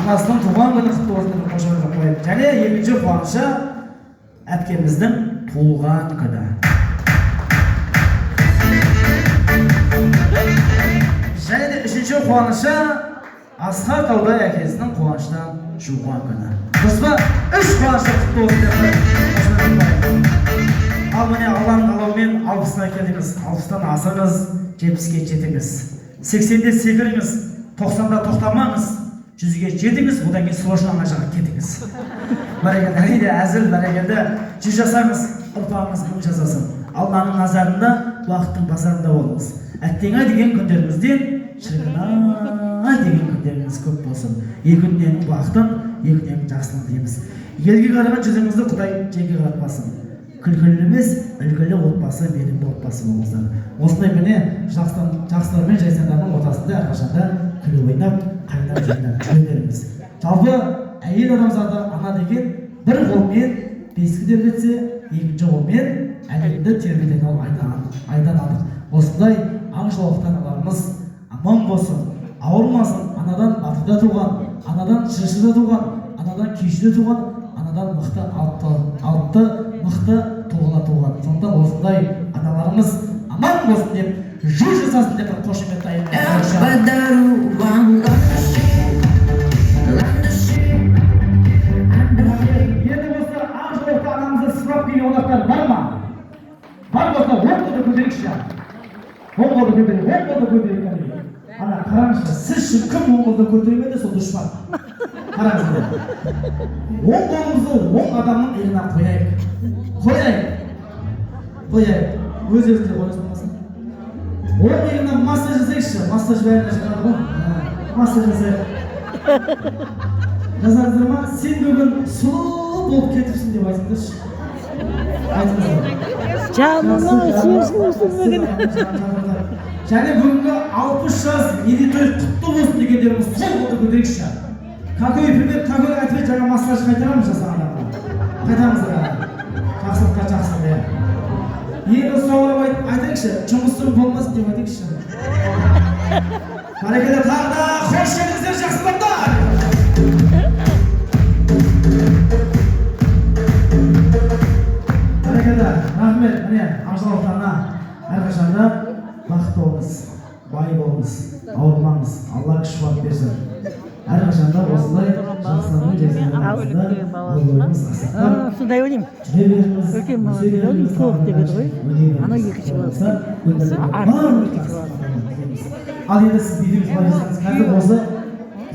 анасының туған күні құтты болсын деп қошемет қояйық. Және екінші қуанышы әпкеміздің туылған күні. Және де үшінші қуанышы Асқар Таудай әкесінің қуаныштан жуған күні. Дұрыс па? Үш қуанышы құтты болсын деп қошемет қояйық. Ал міне Алланың қалауымен 60-на келдіңіз. 60-тан асырыңыз, 70-ге жетіңіз. 80-де секіріңіз, 90-да тоқтамаңыз, 100-ге жетіңіз, одан кейін сложный жаға кетіңіз. Бәрекелді, әрине әзіл, бәрекелді, 100 жасаңыз, ұрпағыңыз 1000 жасасын. Алланың назарында, уақыттың базарында болыңыз. Әттеңе деген күндеріңізден шіркін-ай деген күндеріңіз көп болсын. Екі дүниенің бақытын, екі дүниенің жақсылығын тілейміз. Елге қараған жүзіңізді Құдай жерге қаратпасын. Күлкілі емес, үлгілі отбасы менің отбасы болыңыздар. Осындай міне жақсылар мен жайсаңдардың ортасында әрқашанда күліп ойнап, қайнап жайнап жүре. Жалпы әйел адамзаты ана деген бір қолмен бесікті тербетсе, екінші қолмен әлемді тербететін ол айдан анық. Осындай ақ жолақтан аналарымыз аман болсын, ауырмасын. Анадан батырда туған, анадан шыршыда туған, анадан күйшіде туған, анадан мықты алыпты, мықты тұлғала туған. Сондықтан осындай аналарымыз аман болсын деп, 100 жасасын деп қошемет дайындаймыз. Енді осы ақ жолақты анамызды сыйлап келген қонақтар бар ма? Бар болса, оң қолды көтерейікші. Оң қолды көтерейік. Ана қараңызшы, сіз үшін кім оң қолды көтермеді, сол дұшпан. Қараңыздар. Оң қолымызды оң адамның еліне қояйық. Өз-өзіне қойыңыз болмасын. Оң еліне массаж жасайықшы. Массаж бәріне шығады ғой. Массаж жасайық. Жазарыңыздар ма? Сен бүгін сұлу болып кетіпсің деп айтыңыздаршы. Айтыңыздар. Жаныңа сүйесің өсірмеген. Және бүгінгі 60 жас мерейтой құтты болсын дегендеріміз сол қолды көтерейікші. Какой пример, какой ответ жаңа массаж қайтарамыз жасаған адамға. Қайтамыздар. Жақсылыққа жақсылық. Енді соңырап айтайықшы, жұмысым болмасын деп айтайықшы. Бәрекелді, тағы да қош келдіңіздер жақсылықтар. Бәрекелді, рахмет. Міне, Ақжалықтарына әрқашанда бақытты болыңыз, бай болыңыз, ауырмаңыз, Алла күш-қуат берсін. Әрқашанда осылай жақсылығын жайсаңдағыңызда ойымыз асықтап Сондай ойлаймын. жүре беріңіз, Үлкен баласы ойлаймын, тоқ дегені ғой. Анау екінші баласы. Ал енді сіз бидіңіз былай жасаңыз, қазір осы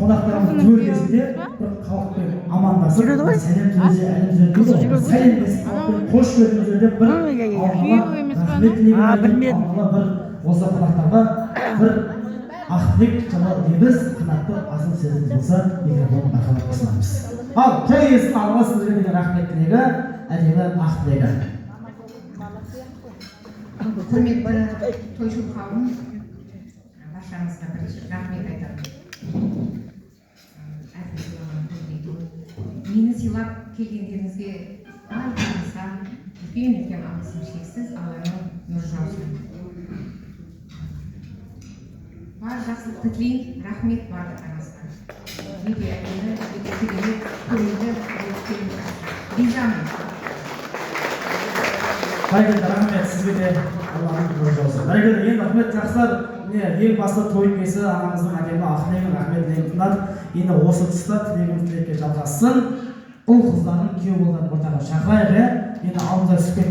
қонақтарымыз төр кезінде бір халықпен амандасып, сәлем тілесе, әлем түзетіңіз, сәлемдесіп, қош көрдіңіздер деп бір рахмет тілеймін. Осы қонақтарға бір ақ тілек жала дейміз. Қанатты асыл сөзіңіз болса, микрофон арқылы қосыламыз. Ал той иесінің алға сіздерге деген рахмет тілегі, әдемі ақ тілегі. Құрметті тойшыл қауым, баршаңызға бірінші рахмет айтамын. Мені сыйлап келгендеріңізге барлығыңызға үлкен алғысым шексіз, Алланың нұры жаусын. Бар жақсылықты тілеймін, рахмет барлықтарыңызға. Өте әдемі, өте керемет, көңілді, ризамын. Бәрекелді, рахмет, сізге де Алланың нұры жаусын. Бәрекелді, ең рахмет, жақсылар. Ең басты той иесі анамыздың әдемі ақ тілегін, рахмет тілегін тыңдадық. Енді осы тұста тілегіміз тілекке жалғассын. Ұл қыздарын күйеу болған ортаға шақырайық. Енді алдымызда түсіп кетті.